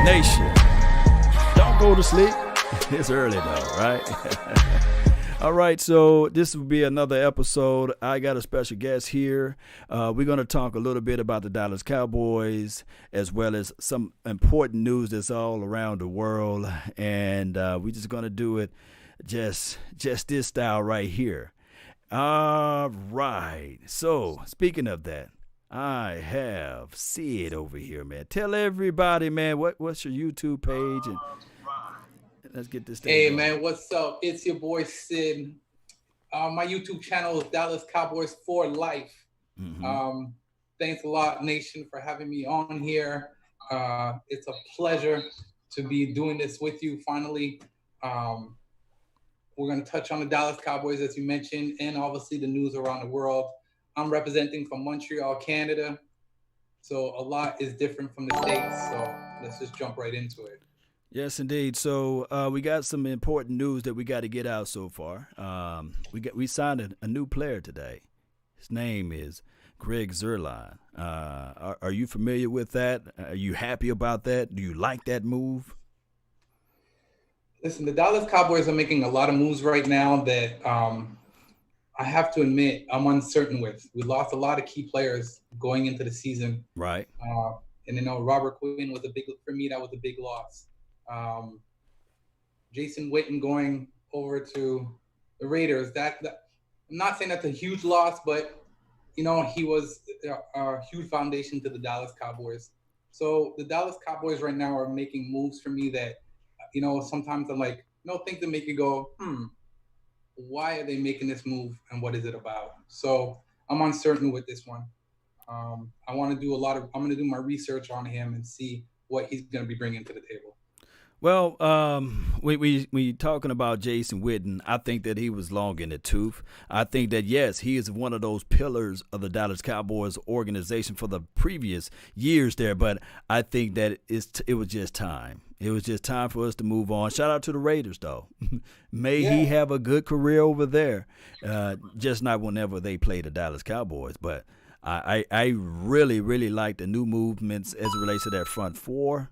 Nation, don't go to sleep. It's early though, right? All right, so this will be another episode. I got a special guest here. We're going to talk a little bit about the Dallas Cowboys, as well as some important news that's all around the world. And we're just going to do it just this style right here. All right. So speaking of that, I have Sid over here, man. Tell everybody, man, what's your YouTube page, and let's get this thing Hey, going. man, what's up? It's your boy Sid. My YouTube channel is Dallas Cowboys for Life. Mm-hmm. Thanks a lot, Nation, for having me on here. It's a pleasure to be doing this with you finally. We're going to touch on the Dallas Cowboys, as you mentioned, and obviously the news around the world. I'm representing from Montreal, Canada. So a lot is different from the States. So let's just jump right into it. Yes, indeed. So we got some important news that we got to get out so far. We signed a new player today. His name is Greg Zuerlein. Are you familiar with that? Are you happy about that? Do you like that move? Listen, the Dallas Cowboys are making a lot of moves right now that I have to admit I'm uncertain with. We lost a lot of key players going into the season. Right. And Robert Quinn was for me, that was a big loss. Jason Witten going over to the Raiders. That I'm not saying that's a huge loss, but he was a huge foundation to the Dallas Cowboys. So the Dallas Cowboys right now are making moves for me that, sometimes I'm like, things that make you go, why are they making this move and what is it about? So I'm uncertain with this one. I'm going to do my research on him and see what he's going to be bringing to the table. Well, we talking about Jason Witten. I think that he was long in the tooth. I think that, yes, he is one of those pillars of the Dallas Cowboys organization for the previous years there. But I think that it was just time. It was just time for us to move on. Shout out to the Raiders, though. May he have a good career over there. Just not whenever they play the Dallas Cowboys. But I really, really like the new movements as it relates to that front four.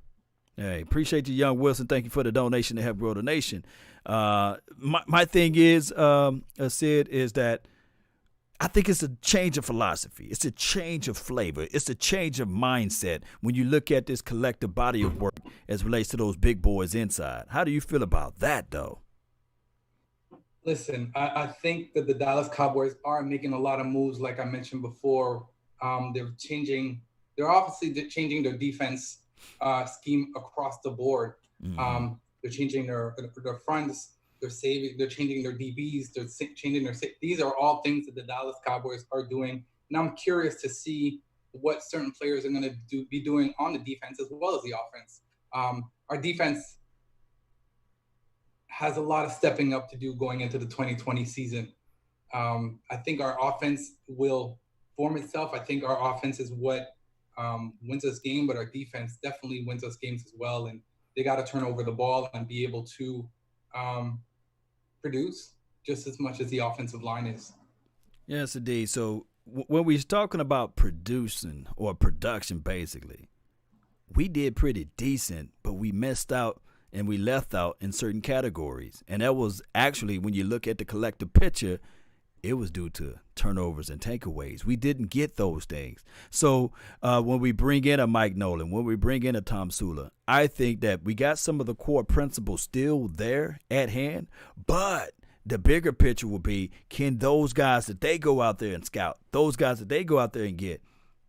Hey, appreciate you, Young Wilson. Thank you for the donation to help grow the nation. My thing is, Sid, is that I think it's a change of philosophy. It's a change of flavor. It's a change of mindset when you look at this collective body of work as it relates to those big boys inside. How do you feel about that, though? Listen, I think that the Dallas Cowboys are making a lot of moves, like I mentioned before. They're obviously changing their defense scheme across the board. Mm-hmm. They're changing their fronts. They're changing their DBs. They're changing their. These are all things that the Dallas Cowboys are doing, and I'm curious to see what certain players are going to be doing on the defense as well as the offense. Our defense has a lot of stepping up to do going into the 2020 season. I think our offense will form itself. I think our offense is what wins us game, but our defense definitely wins us games as well. And they got to turn over the ball and be able to produce just as much as the offensive line is. Yes, indeed. So when we're talking about producing or production, basically, we did pretty decent, but we missed out and we left out in certain categories. And that was actually, when you look at the collective picture, it was due to turnovers and takeaways. We didn't get those things. So when we bring in a Mike Nolan, when we bring in a Tom Sula, I think that we got some of the core principles still there at hand. But the bigger picture will be, can those guys that they go out there and scout, those guys that they go out there and get,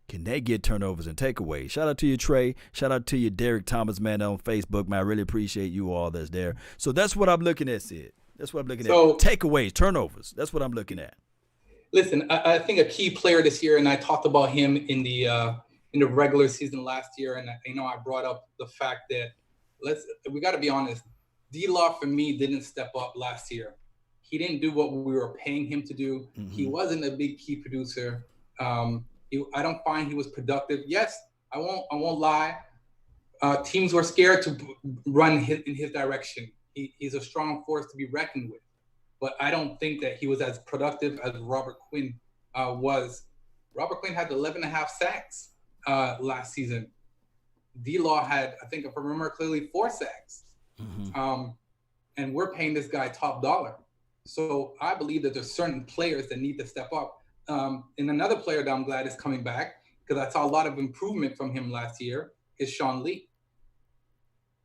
can they get turnovers and takeaways? Shout out to you, Trey. Shout out to you, Derek Thomas, man, on Facebook. Man, I really appreciate you all that's there. So that's what I'm looking at, Sid. That's what I'm looking at. Takeaways, turnovers. That's what I'm looking at. Listen, I think a key player this year, and I talked about him in the regular season last year, and I brought up the fact that we got to be honest. D-Law for me didn't step up last year. He didn't do what we were paying him to do. Mm-hmm. He wasn't a big key producer. I don't find he was productive. Yes, I won't lie. Teams were scared to run in his direction. He's a strong force to be reckoned with. But I don't think that he was as productive as Robert Quinn was. Robert Quinn had 11.5 sacks last season. D-Law had, I think if I remember clearly, 4 sacks. Mm-hmm. And we're paying this guy top dollar. So I believe that there's certain players that need to step up. And another player that I'm glad is coming back, because I saw a lot of improvement from him last year, is Sean Lee.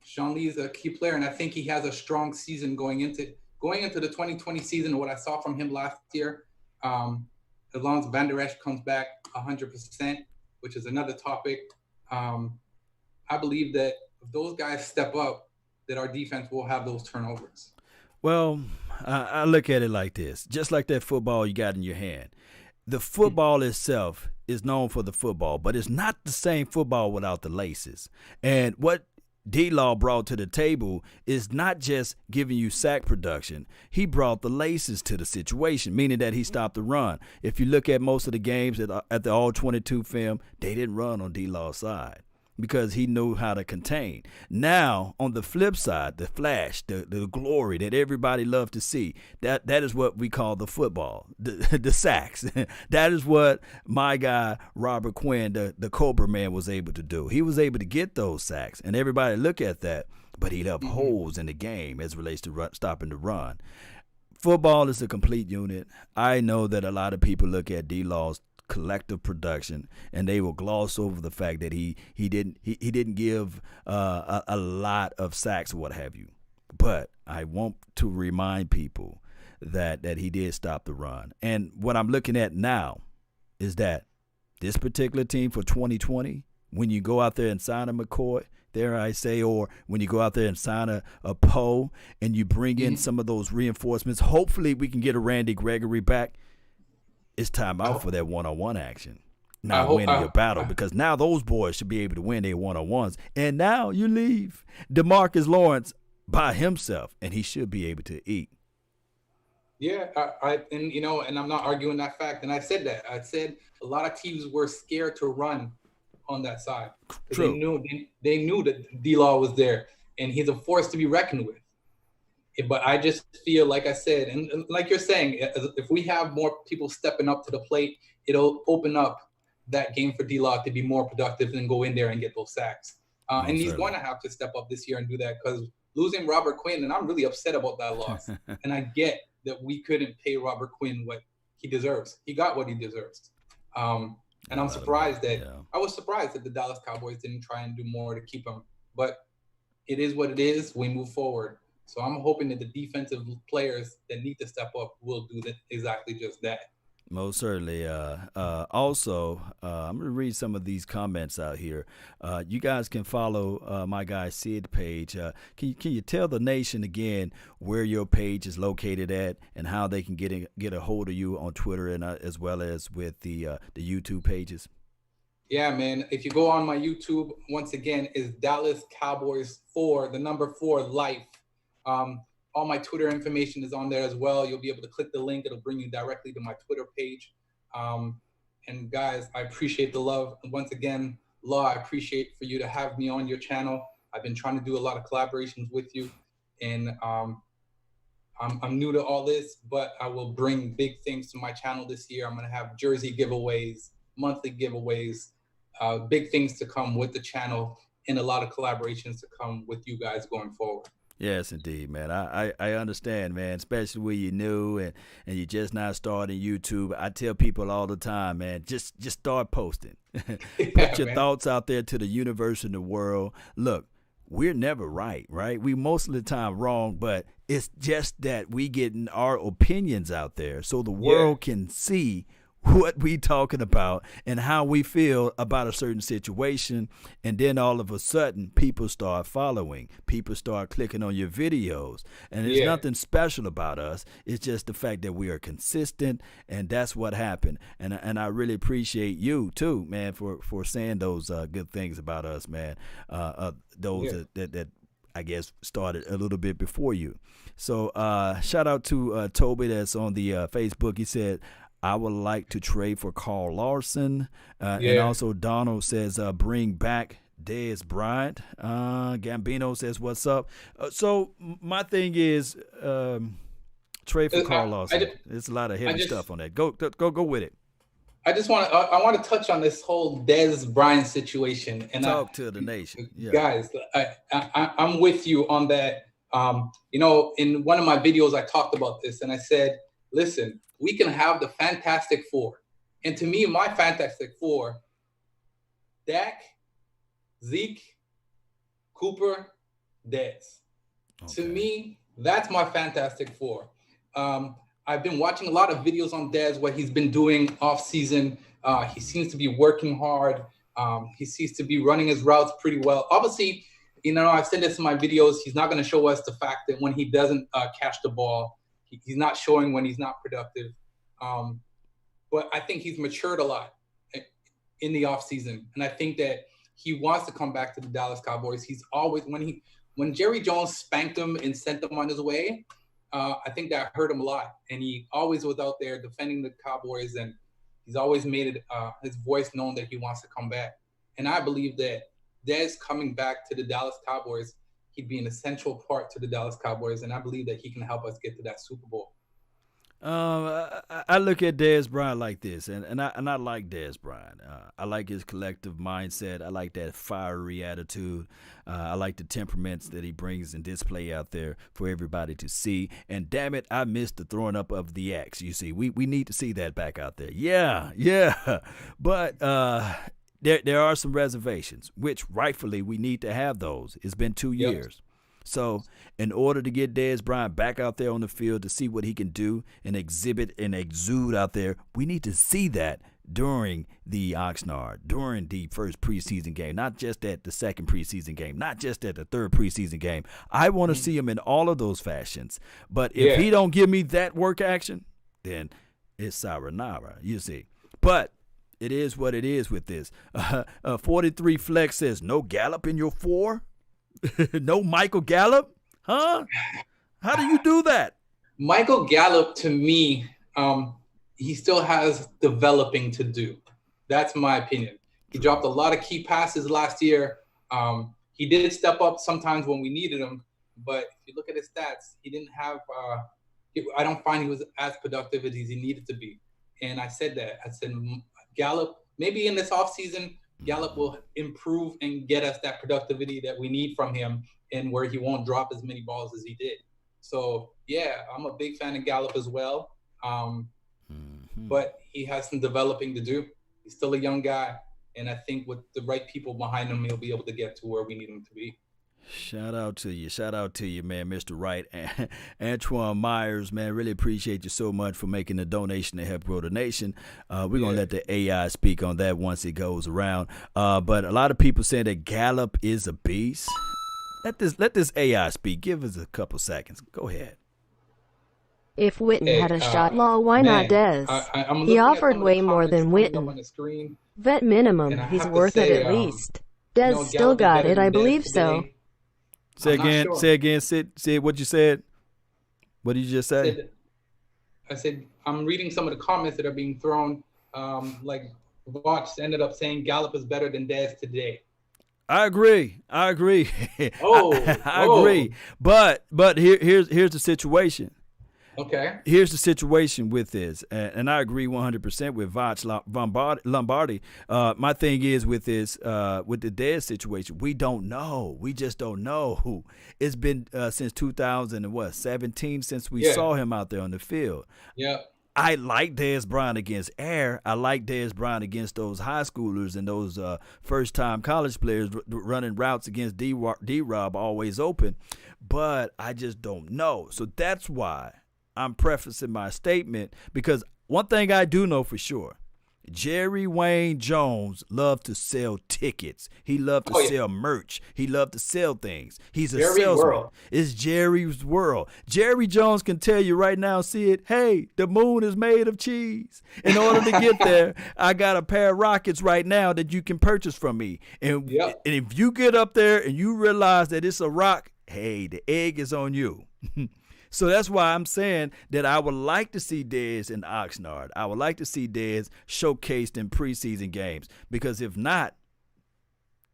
Sean Lee is a key player, and I think he has a strong season going into the 2020 season. What I saw from him last year, as long as Van Der Esch comes back 100%, which is another topic, I believe that if those guys step up, that our defense will have those turnovers. Well, I look at it like this. Just like that football you got in your hand. The football itself is known for the football, but it's not the same football without the laces. And what D-Law brought to the table is not just giving you sack production. He brought the laces to the situation, meaning that he stopped the run. If you look at most of the games at the All-22 film, they didn't run on D-Law's side because he knew how to contain. Now, on the flip side, the flash, the glory that everybody loved to see, that is what we call the football, the sacks. That is what my guy, Robert Quinn, the Cobra man, was able to do. He was able to get those sacks, and everybody look at that, but he left holes in the game as it relates to stopping the run. Football is a complete unit. I know that a lot of people look at D-Law's collective production and they will gloss over the fact that he didn't give a lot of sacks or what have you, but I want to remind people that he did stop the run. And what I'm looking at now is that this particular team for 2020, when you go out there and sign a McCoy, there I say, or when you go out there and sign a Poe and you bring in some of those reinforcements, hopefully we can get a Randy Gregory back. It's time out for that one-on-one action. Not winning your battle, because now those boys should be able to win their one-on-ones. And now you leave DeMarcus Lawrence by himself, and he should be able to eat. Yeah, and I'm not arguing that fact. And I said that. I said a lot of teams were scared to run on that side. True. They knew that D-Law was there, and he's a force to be reckoned with. But I just feel, like I said, and like you're saying, if we have more people stepping up to the plate, it'll open up that game for D-Law to be more productive and go in there and get those sacks. And he's going to have to step up this year and do that, because losing Robert Quinn, and I'm really upset about that loss. And I get that we couldn't pay Robert Quinn what he deserves. He got what he deserves. And I'm surprised I was surprised that the Dallas Cowboys didn't try and do more to keep him. But it is what it is. We move forward. So I'm hoping that the defensive players that need to step up will do exactly just that. Most certainly. Also, I'm going to read some of these comments out here. You guys can follow my guy Sid page. Can you tell the nation again where your page is located at and how they can get a hold of you on Twitter and as well as with the YouTube pages? Yeah, man. If you go on my YouTube, once again, is Dallas Cowboys 4, the number 4 life. All my Twitter information is on there as well. You'll be able to click the link. It'll bring you directly to my Twitter page. And guys, I appreciate the love. And once again, Law, I appreciate for you to have me on your channel. I've been trying to do a lot of collaborations with you, and I'm new to all this, but I will bring big things to my channel this year. I'm going to have jersey giveaways, monthly giveaways, big things to come with the channel, and a lot of collaborations to come with you guys going forward. Yes, indeed, man. I understand, man, especially when you're new and you're just not starting YouTube. I tell people all the time, man, just start posting. Put your thoughts out there to the universe and the world. Look, we're never right? We most of the time wrong, but it's just that we getting our opinions out there so the world can see what we talking about and how we feel about a certain situation. And then all of a sudden people start following, people start clicking on your videos, and there's nothing special about us. It's just the fact that we are consistent, and that's what happened. And I really appreciate you too, man, for saying those good things about us, man. Those that I guess started a little bit before you. So shout out to Toby that's on the Facebook. He said, I would like to trade for Carl Larson. And also Donald says, bring back Dez Bryant. Gambino says, what's up? So my thing is trade for Carl Larson. There's a lot of heavy stuff on that. Go with it. I just want to I want to touch on this whole Dez Bryant situation. And Talk to the nation. Yeah. guys, I'm with you on that. In one of my videos, I talked about this, and I said, listen, we can have the Fantastic Four, and to me, my Fantastic Four: Dak, Zeke, Cooper, Dez. Okay. To me, that's my Fantastic Four. I've been watching a lot of videos on Dez, what he's been doing off season. He seems to be working hard. He seems to be running his routes pretty well. Obviously, I've said this in my videos. He's not going to show us the fact that when he doesn't catch the ball, he's not showing when he's not productive. But I think he's matured a lot in the offseason. And I think that he wants to come back to the Dallas Cowboys. He's always, when Jerry Jones spanked him and sent him on his way, I think that hurt him a lot. And he always was out there defending the Cowboys, and he's always made it his voice known that he wants to come back. And I believe that Dez coming back to the Dallas Cowboys, he'd be an essential part to the Dallas Cowboys, and I believe that he can help us get to that Super Bowl. I look at Dez Bryant like this, and I like Dez Bryant. I like his collective mindset. I like that fiery attitude. I like the temperaments that he brings and display out there for everybody to see. And damn it, I missed the throwing up of the axe. You see, we need to see that back out there. Yeah. But there are some reservations, which rightfully we need to have those. It's been 2 years. Yep. So in order to get Dez Bryant back out there on the field to see what he can do and exhibit and exude out there, we need to see that during the Oxnard, during the first preseason game, not just at the second preseason game, not just at the third preseason game. I want to see him in all of those fashions. But if he don't give me that work action, then it's sayonara, you see. But it is what it is with this. 43 Flex says, no Gallup in your 4? No Michael Gallup? Huh? How do you do that? Michael Gallup, to me, he still has developing to do. That's my opinion. He dropped a lot of key passes last year. He did step up sometimes when we needed him, but if you look at his stats, he didn't have I don't find he was as productive as he needed to be. And I said that. I said Gallup, maybe in this offseason, Gallup will improve and get us that productivity that we need from him, and where he won't drop as many balls as he did. So, yeah, I'm a big fan of Gallup as well. But he has some developing to do. He's still a young guy, and I think with the right people behind him, he'll be able to get to where we need him to be. Shout out to you, man, Mr. Wright. Antoine Myers, man, really appreciate you so much for making the donation to help grow the nation. We're going to let the AI speak on that once it goes around. But a lot of people say that Gallup is a beast. Let this AI speak. Give us a couple seconds. Go ahead. If Witten had a shot law, why not Dez? He offered way more than Witten. Vet minimum, he's worth it at least. Dez still got it, I believe so. Say again, Sid, what you said. What did you just say? I said, I'm reading some of the comments that are being thrown. Like, Vox ended up saying Gallup is better than Dez today. I agree. I agree. But here's the situation. Okay. Here's the situation with this, and I agree 100% with Vox Lombardi. My thing is with this, with the Dez situation, we don't know. We just don't know. It's been since 2017 since we saw him out there on the field. Yeah. I like Dez Bryant against air. I like Dez Bryant against those high schoolers and those first-time college players running routes against D-Rob always open. But I just don't know. So that's why I'm prefacing my statement, because one thing I do know for sure, Jerry Wayne Jones loved to sell tickets. He loved to sell merch. He loved to sell things. He's a salesman. World. It's Jerry's world. Jerry Jones can tell you right now, Sid, hey, the moon is made of cheese. In order to get there, I got a pair of rockets right now that you can purchase from me. And if you get up there and you realize that it's a rock, hey, the egg is on you. So that's why I'm saying that I would like to see Dez in Oxnard. I would like to see Dez showcased in preseason games, because if not,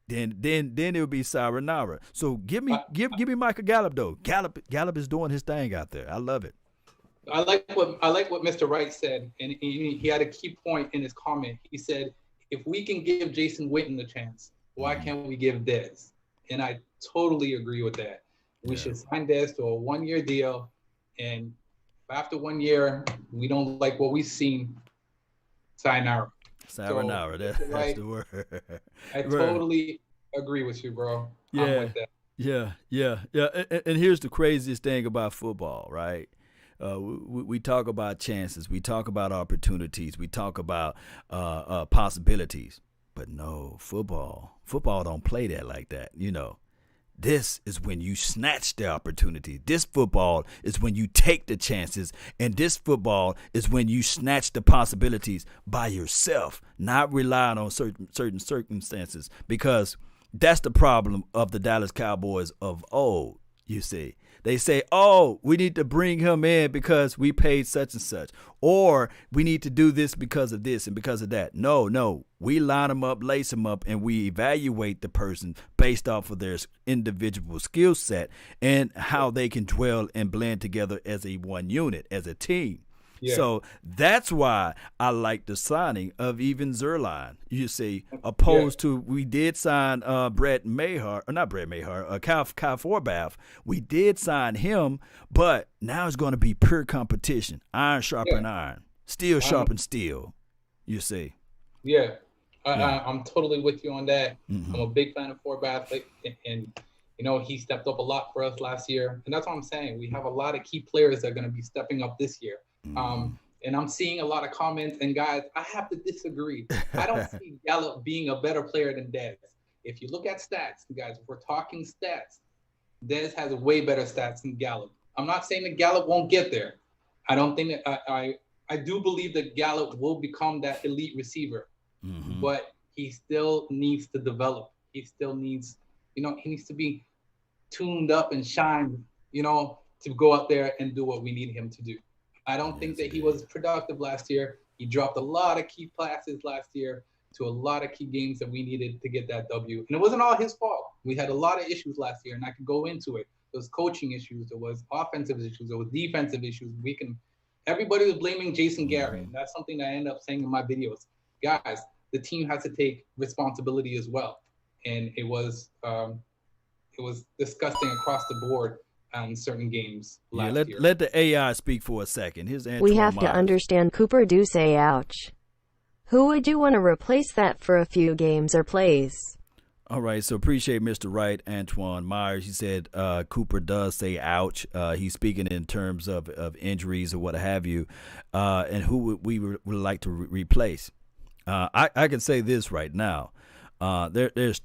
then it would be sayonara. So give me Michael Gallup though. Gallup is doing his thing out there. I love it. I like what Mr. Wright said, and he had a key point in his comment. He said, if we can give Jason Witten a chance, why can't we give Dez? And I totally agree with that. We should sign Dez to a 1-year deal, and after 1 year, we don't like what we've seen, sayonara. Sayonara, that's the word. I totally agree with you, bro. Yeah. I'm with that. Yeah. And here's the craziest thing about football, right? We talk about chances, we talk about opportunities, we talk about possibilities, but no, football don't play that like that. This is when you snatch the opportunity. This football is when you take the chances, and this football is when you snatch the possibilities by yourself, not relying on certain circumstances, because that's the problem of the Dallas Cowboys of old. You see, they say, oh, we need to bring him in because we paid such and such, or we need to do this because of this and because of that. No, we line them up, lace them up, and we evaluate the person based off of their individual skill set and how they can dwell and blend together as a one unit, as a team. Yeah. So that's why I like the signing of even Zerline, you see, opposed to, we did sign Kyle Forbath. We did sign him, but now it's going to be pure competition. Iron sharpen iron, steel sharpen steel, you see. Yeah, I'm totally with you on that. Mm-hmm. I'm a big fan of Forbath, and he stepped up a lot for us last year. And that's what I'm saying. We have a lot of key players that are going to be stepping up this year. And I'm seeing a lot of comments, and guys, I have to disagree. I don't see Gallup being a better player than Dez. If you look at stats, guys, if we're talking stats, Dez has way better stats than Gallup. I'm not saying that Gallup won't get there. I don't think that I do believe that Gallup will become that elite receiver, but he still needs to develop. He still needs, he needs to be tuned up and shine, to go out there and do what we need him to do. I don't think that he was productive last year. He dropped a lot of key passes last year to a lot of key games that we needed to get that W. And it wasn't all his fault. We had a lot of issues last year, and I could go into it. There was coaching issues. There was offensive issues. There was defensive issues. Everybody was blaming Jason Garrett. And that's something I end up saying in my videos. Guys, the team has to take responsibility as well. And it was disgusting across the board on certain games last year. Let the AI speak for a second. We have to understand Cooper do say ouch. Who would you want to replace that for a few games or plays? All right, so appreciate Mr. Wright, Antoine Myers. He said Cooper does say ouch. He's speaking in terms of injuries or what have you, and who we would like to replace. I can say this right now. There's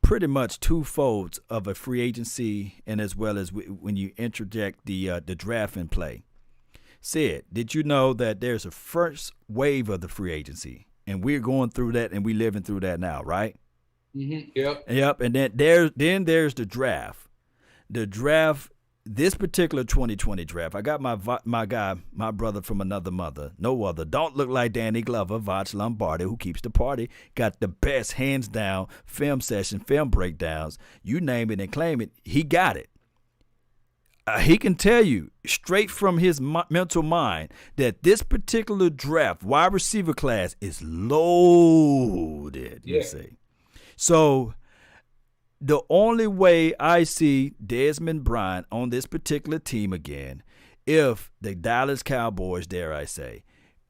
pretty much two folds of a free agency, and as well as when you interject the draft in play. Sid, did you know that there's a first wave of the free agency, and we're going through that, and we're living through that now, right? Mm-hmm. Yep. And then there's the draft. The draft, this particular 2020 draft, I got my brother from another mother, no other. Don't look like Danny Glover, Voch Lombardi, who keeps the party. Got the best, hands down, film session, film breakdowns. You name it and claim it, he got it. He can tell you straight from his mental mind that this particular draft, wide receiver class, is loaded, you see. So the only way I see Desmond Bryant on this particular team again, if the Dallas Cowboys, dare I say,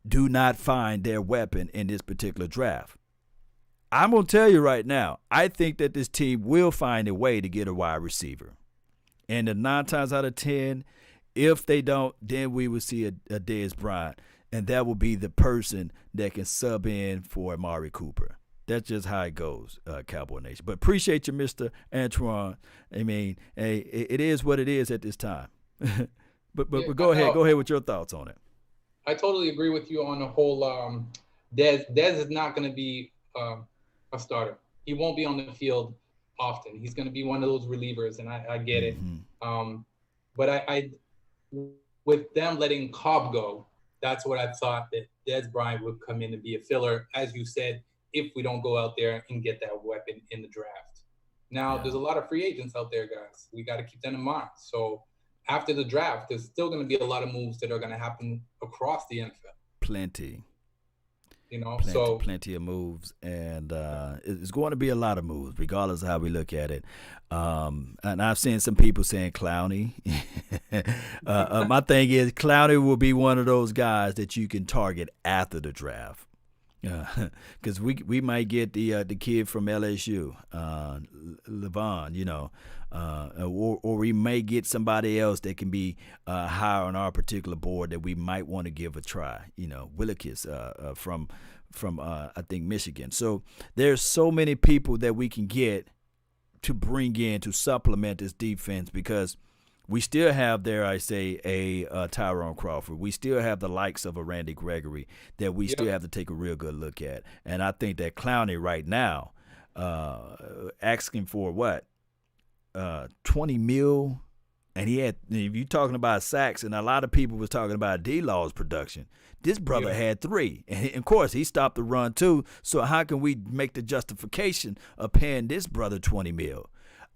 do not find their weapon in this particular draft. I'm going to tell you right now, I think that this team will find a way to get a wide receiver. And the 9 times out of 10, if they don't, then we will see a Dez Bryant, and that will be the person that can sub in for Amari Cooper. That's just how it goes, Cowboy Nation. But appreciate you, Mr. Antoine. I mean, hey, it is what it is at this time. but go ahead with your thoughts on it. I totally agree with you on the whole. Dez is not going to be a starter. He won't be on the field often. He's going to be one of those relievers, and I get it. But I with them letting Cobb go, that's what I thought, that Dez Bryant would come in and be a filler, as you said, if we don't go out there and get that weapon in the draft. Now, there's a lot of free agents out there, guys. We got to keep that in mind. So after the draft, there's still going to be a lot of moves that are going to happen across the NFL. Plenty. Plenty of moves, and it's going to be a lot of moves, regardless of how we look at it. And I've seen some people saying Clowney. My thing is, Clowney will be one of those guys that you can target after the draft. Because we might get the kid from LSU, Levon, or we may get somebody else that can be higher on our particular board that we might want to give a try. Willikis from I think Michigan. So there's so many people that we can get to bring in to supplement this defense, because we still have, dare I say, a Tyrone Crawford. We still have the likes of a Randy Gregory that we still have to take a real good look at. And I think that Clowney right now, asking for what, 20 mil, and he had, if you're talking about sacks, and a lot of people was talking about D-Law's production, this brother had 3. And of course, he stopped the run too. So how can we make the justification of paying this brother 20 mil?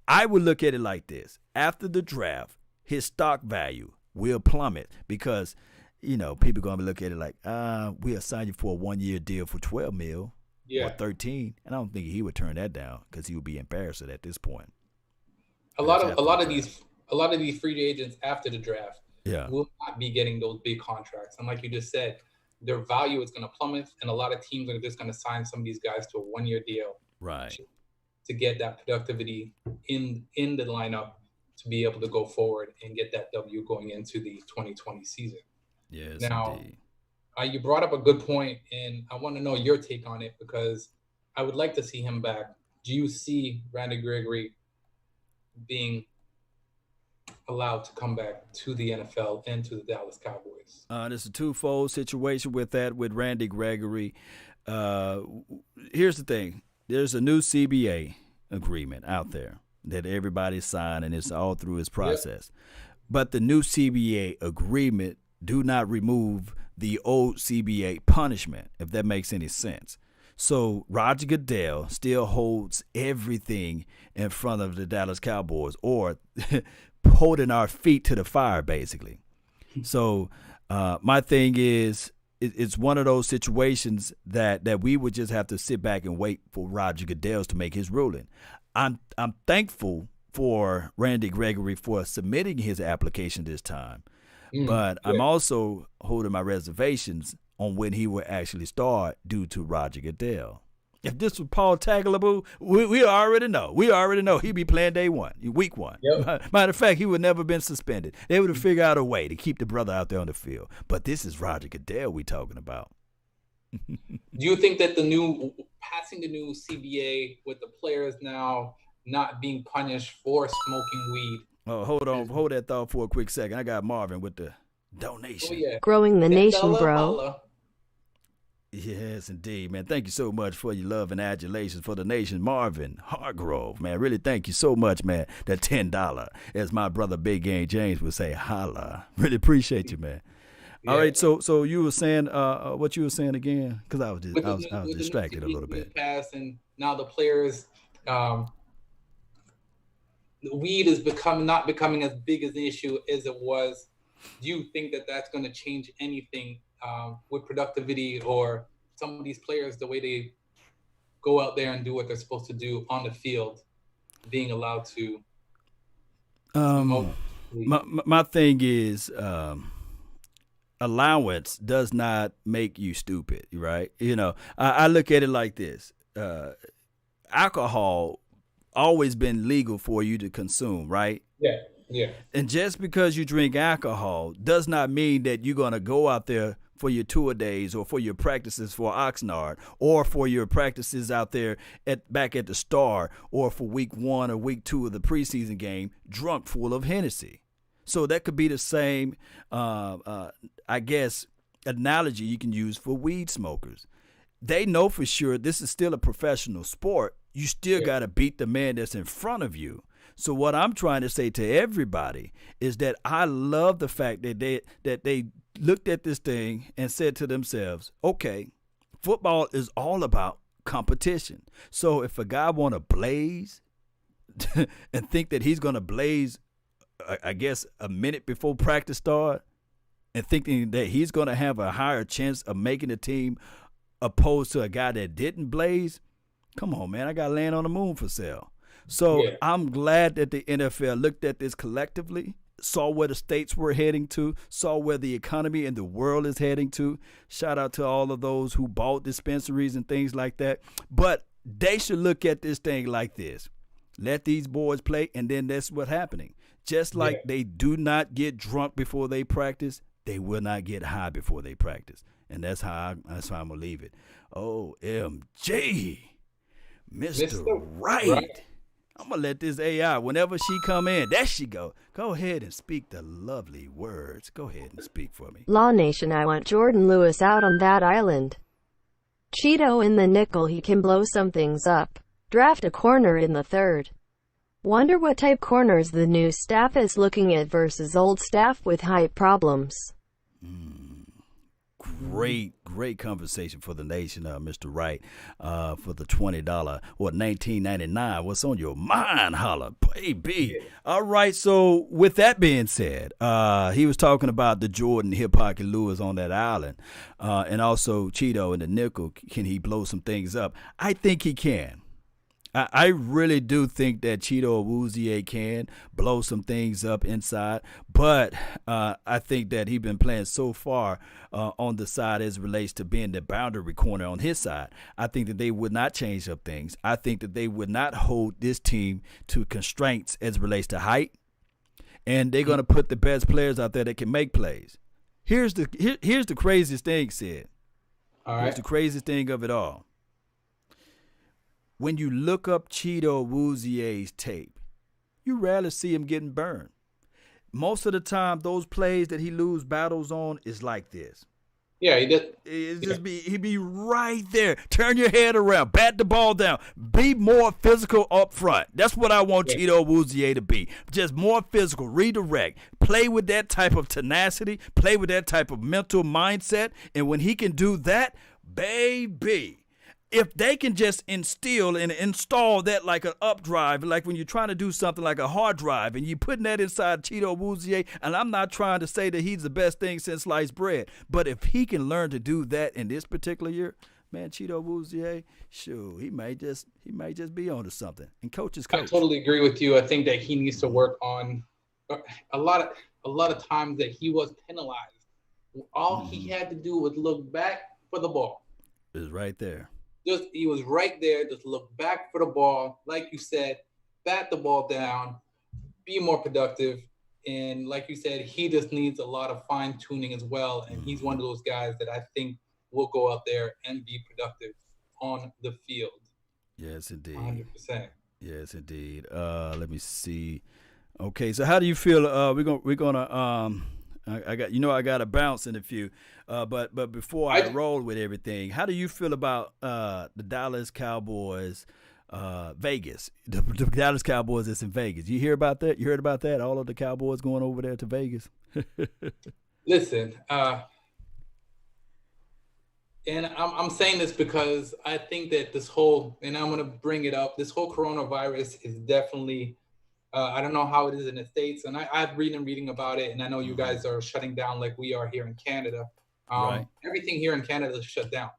I would look at it like this. After the draft, his stock value will plummet, because, people going to look at it like, we'll sign you for a 1-year deal for 12 mil or 13. And I don't think he would turn that down, because he would be embarrassed at this point. A lot of these free agents after the draft will not be getting those big contracts. And like you just said, their value is going to plummet, and a lot of teams are just going to sign some of these guys to a 1-year deal. Right. To get that productivity in the lineup to be able to go forward and get that W going into the 2020 season. Yes, now, indeed. You brought up a good point, and I want to know your take on it, because I would like to see him back. Do you see Randy Gregory being allowed to come back to the NFL and to the Dallas Cowboys? There's a twofold situation with Randy Gregory. Here's the thing. There's a new CBA agreement out there that everybody signed, and it's all through his process. But the new CBA agreement do not remove the old CBA punishment, if that makes any sense. So Roger Goodell still holds everything in front of the Dallas Cowboys, or holding our feet to the fire, basically. So my thing is, it's one of those situations that we would just have to sit back and wait for Roger Goodell to make his ruling. I'm thankful for Randy Gregory for submitting his application this time, but I'm also holding my reservations on when he will actually start due to Roger Goodell. If this was Paul Tagliabue, we already know. We already know he'd be playing week 1. Yep. Matter of fact, he would never been suspended. They would have figured out a way to keep the brother out there on the field. But this is Roger Goodell we talking about. Do you think that passing the new CBA with the players now not being punished for smoking weed? Oh, hold that thought for a quick second. I got Marvin with the donation. Oh, yeah. Growing the nation, bro. Yes, indeed, man. Thank you so much for your love and adulation for the nation. Marvin Hargrove, man, really thank you so much, man. That $10, as my brother Big Game James would say, holla. Really appreciate you, man. Yeah. All right, so you were saying what you were saying again? Because I was distracted a little bit. Pass, and now the players, the weed is not becoming as big as an issue as it was. Do you think that that's going to change anything with productivity, or some of these players, the way they go out there and do what they're supposed to do on the field, being allowed to? My thing is, allowance does not make you stupid, right? I look at it like this. Alcohol always been legal for you to consume, right? Yeah. And just because you drink alcohol does not mean that you're going to go out there for your tour days, or for your practices for Oxnard, or for your practices out there back at the Star, or for week 1 or week 2 of the preseason game, drunk full of Hennessy. So that could be the same, I guess, analogy you can use for weed smokers. They know for sure this is still a professional sport. You still got to beat the man that's in front of you. So what I'm trying to say to everybody is that I love the fact that they looked at this thing and said to themselves, okay, football is all about competition. So if a guy want to blaze and think that he's going to blaze I guess, a minute before practice start and thinking that he's going to have a higher chance of making the team opposed to a guy that didn't blaze? Come on, man. I got land on the moon for sale. So yeah. I'm glad that the NFL looked at this collectively, saw where the states were heading to, saw where the economy and the world is heading to. Shout out to all of those who bought dispensaries and things like that. But they should look at this thing like this. Let these boys play, and then that's what's happening. Just like they do not get drunk before they practice, they will not get high before they practice. And that's how I'm going to leave it. OMG, Mr. Right. I'm going to let this AI, whenever she come in, there she go. Go ahead and speak the lovely words. Go ahead and speak for me. Law Nation, I want Jordan Lewis out on that island. Cheeto in the nickel, he can blow some things up. Draft a corner in the third. Wonder what type corners the new staff is looking at versus old staff with height problems. Great conversation for the nation, Mr. Wright, for the $20 or $19.99. What's on your mind, holla, baby? Yeah. All right, so with that being said, he was talking about the Jordan Hip Pocket Lewis on that island, and also Cheeto in the nickel. Can he blow some things up? I think he can. I really do think that Cheeto Awuzie can blow some things up inside, but I think that he's been playing so far on the side as it relates to being the boundary corner on his side. I think that they would not change up things. I think that they would not hold this team to constraints as it relates to height, and they're going to put the best players out there that can make plays. Here's the craziest thing, Sid. All right. Here's the craziest thing of it all. When you look up Cheeto Awuzie's tape, you rarely see him getting burned. Most of the time, those plays that he lose battles on is like this. Yeah, he did. He'd be right there. Turn your head around. Bat the ball down. Be more physical up front. That's what I want Cheeto Awuzie to be. Just more physical. Redirect. Play with that type of tenacity. Play with that type of mental mindset. And when he can do that, baby, if they can just instill and install that like an up drive, like when you're trying to do something like a hard drive and you're putting that inside Cheeto Awuzie, and I'm not trying to say that he's the best thing since sliced bread, but if he can learn to do that in this particular year, man, Cheeto Awuzie, sure, he might just be onto something. And coach is coach. I totally agree with you. I think that he needs to work on a lot of times that he was penalized. All he had to do was look back for the ball. It's right there. He was right there. Just look back for the ball. Like you said, bat the ball down, be more productive. And like you said, he just needs a lot of fine tuning as well. And he's one of those guys that I think will go out there and be productive on the field. Yes, indeed. 100%. Yes, indeed. Let me see. Okay, so how do you feel? We're gonna I got to bounce in a few, but before I roll with everything, how do you feel about the Dallas Cowboys, Vegas? The Dallas Cowboys that's in Vegas. You hear about that? You heard about that? All of the Cowboys going over there to Vegas. Listen, and I'm saying this because I think that this whole, and I'm going to bring it up, this whole coronavirus is definitely. I don't know how it is in the States, and I've reading about it, and I know you guys are shutting down like we are here in Canada. Right. Everything here in Canada is shut down.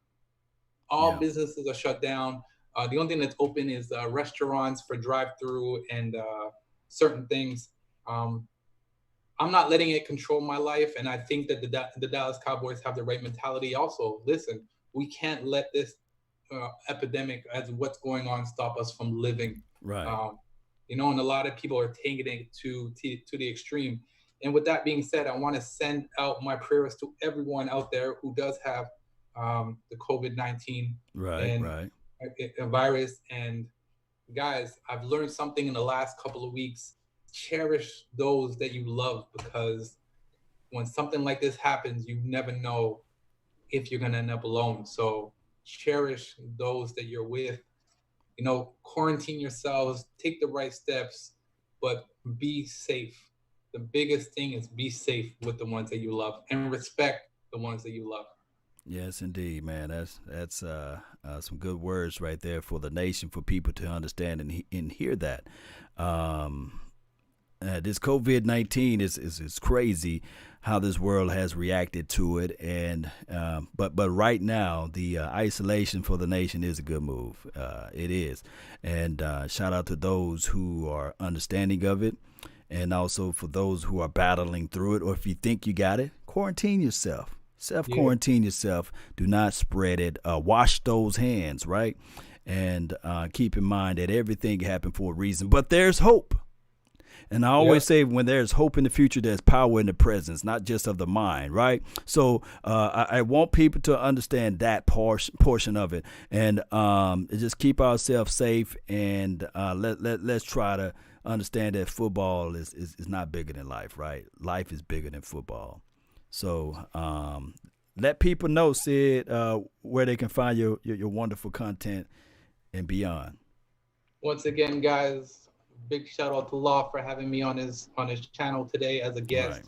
All businesses are shut down. The only thing that's open is restaurants for drive-through and certain things. I'm not letting it control my life, and I think that the Dallas Cowboys have the right mentality. Also, listen, we can't let this epidemic, as what's going on, stop us from living. Right. And a lot of people are taking it to the extreme. And with that being said, I want to send out my prayers to everyone out there who does have the COVID-19 virus. And guys, I've learned something in the last couple of weeks. Cherish those that you love, because when something like this happens, you never know if you're going to end up alone. So cherish those that you're with. Quarantine yourselves, take the right steps, but be safe. The biggest thing is be safe with the ones that you love and respect the ones that you love. Yes, indeed, man. That's some good words right there for the nation, for people to understand and hear that. this COVID-19 is crazy how this world has reacted to it, and but right now the isolation for the nation is a good move. It is, and shout out to those who are understanding of it, and also for those who are battling through it, or if you think you got it, quarantine yourself. Self-quarantine yourself. Do not spread it. Wash those hands, right? And keep in mind that everything happened for a reason, but there's hope. And I always say when there's hope in the future, there's power in the presence, not just of the mind, right? So I want people to understand that portion of it, and just keep ourselves safe, and let's try to understand that football is not bigger than life, right? Life is bigger than football. So let people know, Sid, where they can find your wonderful content and beyond. Once again, guys, big shout out to Law for having me on his channel today as a guest.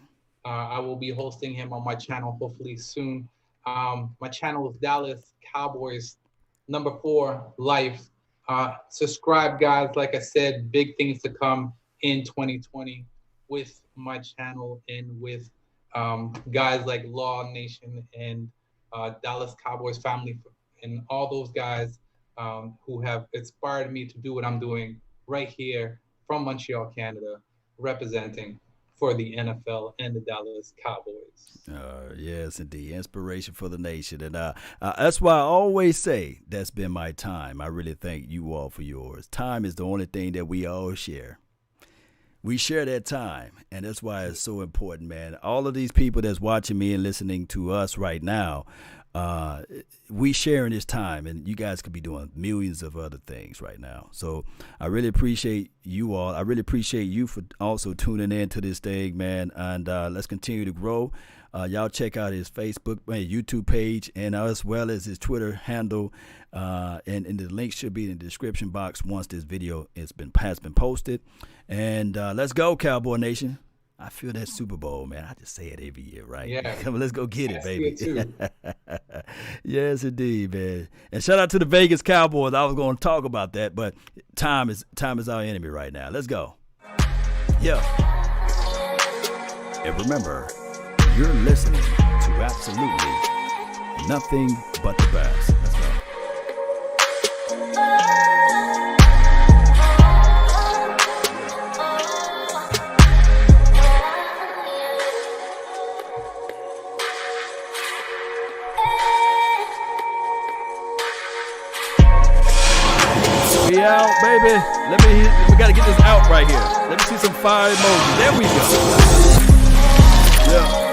Right. I will be hosting him on my channel hopefully soon. My channel is Dallas Cowboys #4 Life. Subscribe, guys. Like I said, big things to come in 2020 with my channel and with guys like Law Nation and Dallas Cowboys family and all those guys who have inspired me to do what I'm doing right here from Montreal, Canada, representing for the NFL and the Dallas Cowboys. Yes, indeed. Inspiration for the nation. And that's why I always say that's been my time. I really thank you all for yours. Time is the only thing that we all share. We share that time, and that's why it's so important, man. All of these people that's watching me and listening to us right now, we sharing this time, and you guys could be doing millions of other things right now. So I really appreciate you all. I really appreciate you for also tuning in to this thing, man. And let's continue to grow. Y'all check out his Facebook, YouTube page, and as well as his Twitter handle. And the link should be in the description box once this video has been posted. And let's go, Cowboy Nation. I feel that Super Bowl, man. I just say it every year, right? Yeah. Come on, let's go get it, baby. Too. Yes, indeed, man. And shout out to the Vegas Cowboys. I was going to talk about that, but time is our enemy right now. Let's go. Yeah. And remember, you're listening to absolutely nothing but the best. Let's go. We out, baby. We gotta get this out right here. Let me see some fire emojis. There we go. Yeah.